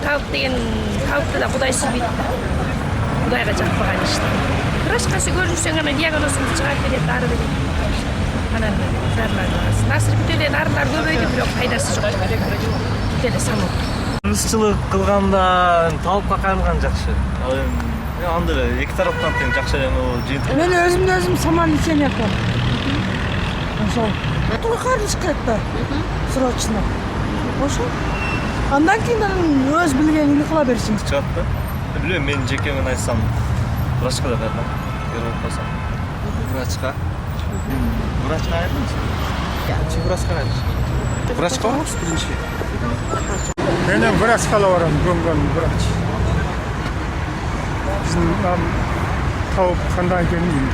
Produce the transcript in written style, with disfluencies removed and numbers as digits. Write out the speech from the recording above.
тауық деген тауықты да құдай сүймейді. Құдайға жақпаған ішті. Врачқа көріп жүрсең ғана диагнозыңды шығарып береді, ары береді. Ананы дәрілер. Насыр бүтелен арылар көбейді, бірақ пайдасы жоқ. Бүтеле самыл. Кыргызчылык кылганда талапка кайрылган жакшы. Ал эми анда эле эки тараптан тең жакшы жыйынтык. Мен өзüm саман ичен yapam. Ошол. Туга карыз кетти. Срочно. Ошол. Андан кийин өз билгенин кыла берсин. Чыгат да. Билбейм, мен жеке мен айтсам врачка да кайрылам. Керек болсо. Врачка. Врачка кайрылсың? Чы врачка кайрылсың? Врачка болуш биринчи. Менен врачка барам, көңгөн врач. Биздин тауып кандай экенин